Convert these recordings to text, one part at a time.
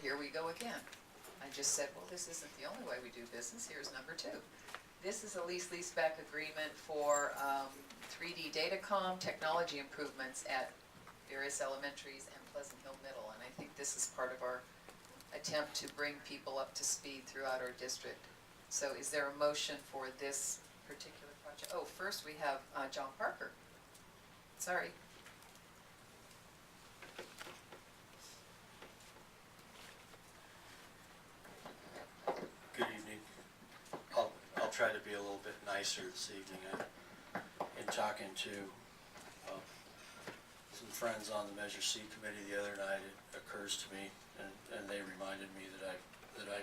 here we go again. I just said, well, this isn't the only way we do business. Here's number 2. This is a lease-leaseback agreement for 3D Datacom technology improvements at various elementaries and Pleasant Hill Middle. And I think this is part of our attempt to bring people up to speed throughout our district. So is there a motion for this particular project? Oh, first we have John Parker. Sorry. Good evening. I'll try to be a little bit nicer this evening. In talking to some friends on the Measure C committee the other night, it occurs to me, and they reminded me that I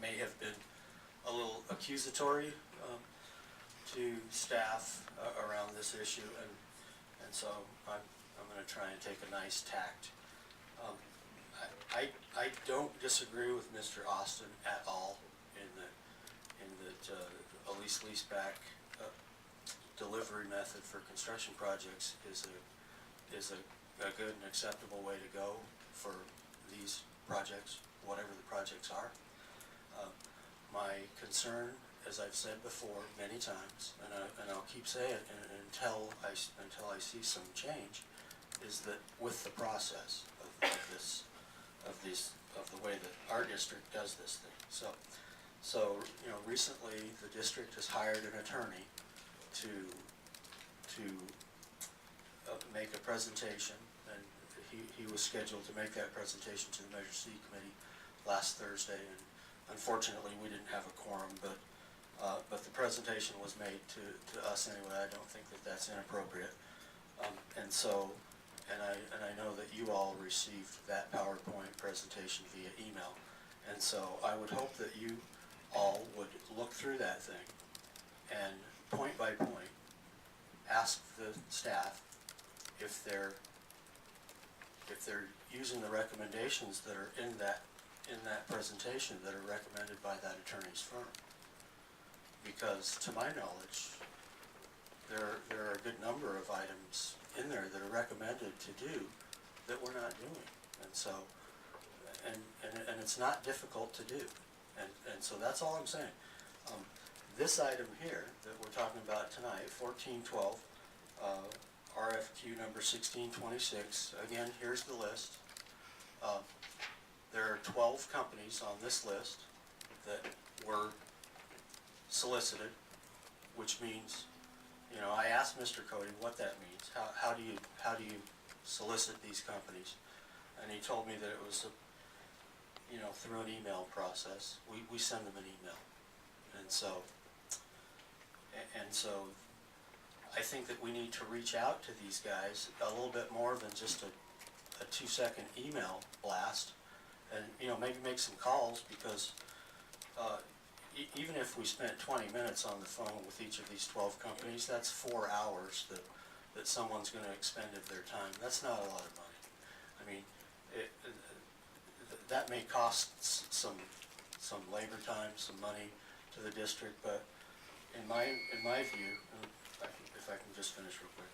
may have been a little accusatory to staff around this issue, and so I'm going to try and take a nice tact. I don't disagree with Mr. Austin at all in that a lease-leaseback delivery method for construction projects is a good and acceptable way to go for these projects, whatever the projects are. My concern, as I've said before many times, and I'll keep saying it until I see some change, is that with the process of the way that our district does this thing. So recently the district has hired an attorney to make a presentation, and he was scheduled to make that presentation to the Measure C committee last Thursday, and unfortunately we didn't have a quorum, but the presentation was made to us anyway. I don't think that that's inappropriate, and I know that you all received that PowerPoint presentation via email, and so I would hope that you all would look through that thing and point by point ask the staff if they're using the recommendations that are in that presentation that are recommended by that attorney's firm. Because to my knowledge, there are a good number of items in there that are recommended to do that we're not doing, and so and it's not difficult to do, and so that's all I'm saying. This item here that we're talking about tonight, 1412, RFQ number 1626. Again, here's the list. There are 12 companies on this list that were solicited, which means, I asked Mr. Cody what that means. How do you solicit these companies? And he told me that it was through an email process. We send them an email, and so I think that we need to reach out to these guys a little bit more than just a 2-second email blast, and maybe make some calls, because even if we spent 20 minutes on the phone with each of these 12 companies, that's 4 hours that someone's going to expend of their time. That's not a lot of money. I mean, that may cost some labor time, some money to the district, but in my view, if I can just finish real quick,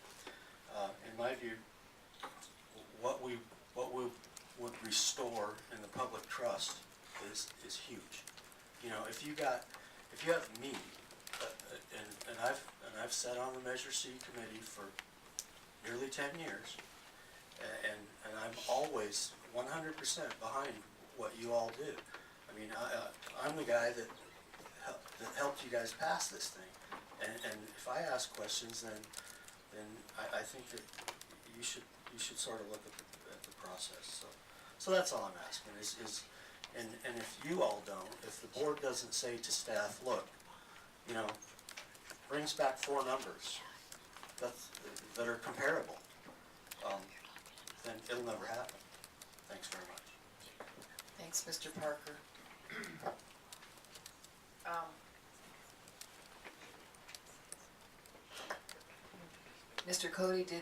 in my view, what we would restore in the public trust is huge. If you have me, and I've sat on the Measure C committee for nearly 10 years, and I'm always 100% behind what you all do. I mean, I'm the guy that helped you guys pass this thing, and if I ask questions, then I think that you should sort of look at the process. So that's all I'm asking is and if you all don't, if the board doesn't say to staff, look, brings back 4 numbers that are comparable, then it'll never happen. Thanks very much. Thanks, Mr. Parker. Mr. Cody, I think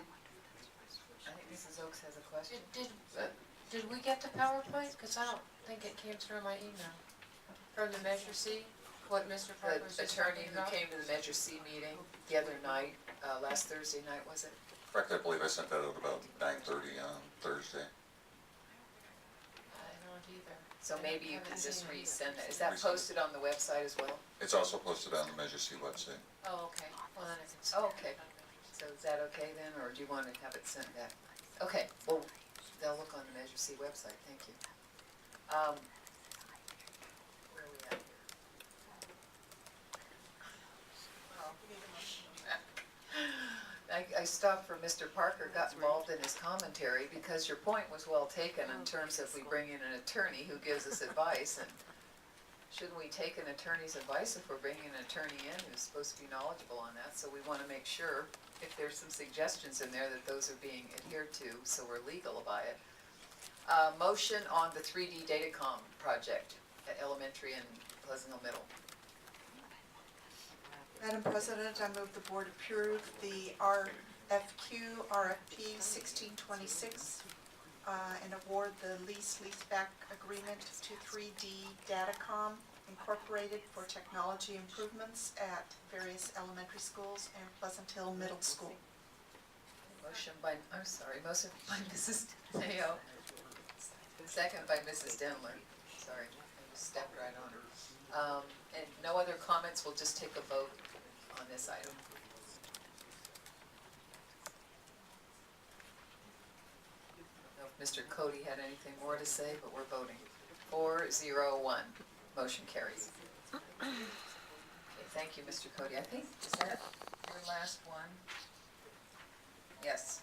Mrs. Oaks has a question. Did we get the PowerPoint? Because I don't think it came through my email. From the Measure C, what Mr. Parker was The just attorney talking who about? came to the Measure C meeting the other night, last Thursday night, was it? In fact, I believe I sent that out about 9:30 on Thursday. So maybe you can just resend that. Is that posted on the website as well? It's also posted on the Measure C website. Oh, okay, well, then I can see. Oh, okay. So is that okay then, or do you want to have it sent back? Okay, well, they'll look on the Measure C website, thank you. Where are we at here? I stopped for Mr. Parker, got involved in his commentary, because your point was well taken in terms of we bring in an attorney who gives us advice, and shouldn't we take an attorney's advice if we're bringing an attorney in who's supposed to be knowledgeable on that? So we want to make sure, if there's some suggestions in there, that those are being adhered to, so we're legal about it. Motion on the 3D Datacom project at elementary and Pleasant Hill Middle. Madam President, I move the board approve the RFP 1626 and award the lease-leaseback agreement to 3D Datacom Incorporated for technology improvements at various elementary schools and Pleasant Hill Middle School. Motion by Mrs. Tenio, second by Mrs. Denler. Sorry, I just stepped right on her. And no other comments, we'll just take a vote on this item. I don't know if Mr. Cody had anything more to say, but we're voting. 4-0-1, motion carries. Okay, thank you, Mr. Cody. I think, is that your last one? Yes.